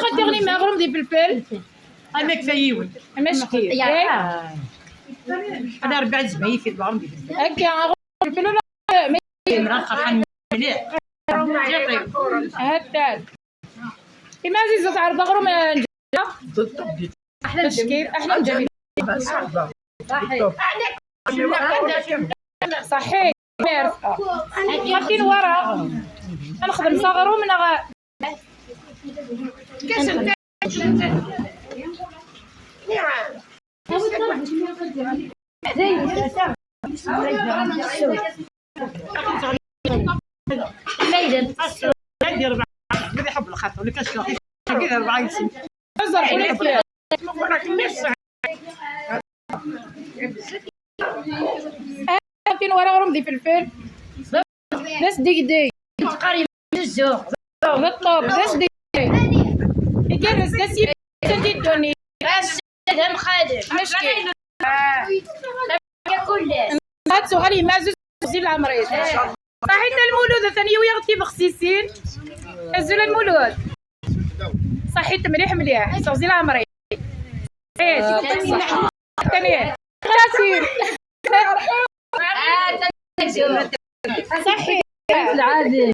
خاطر تغني مغروم دي فلفل انا كفايوي مشكي انا 4 زباين في البارم دي فلفل هكا فلفل ولا مرخخ مليح هكا كيما عزيزة تعرف مغروم احلى كيف احلى جميل صحيح خاطين ورا نخدم صغرو من عندي 4 اللي يحب الخاطر اللي كاش كذا 4 سنين خاطين ورا غروم دي فلفل بس دقدق قريب الزوق بالطوب بس دقدق كيف نسيت تدوني دم خادم مشكل كله هاتو غالي مازوز زين العمريت صحيت المولود ثاني ويغتي بخسيسين هزوا المولود صحيت مليح زين العمريت ايه ثاني خلاصين صحيح العادي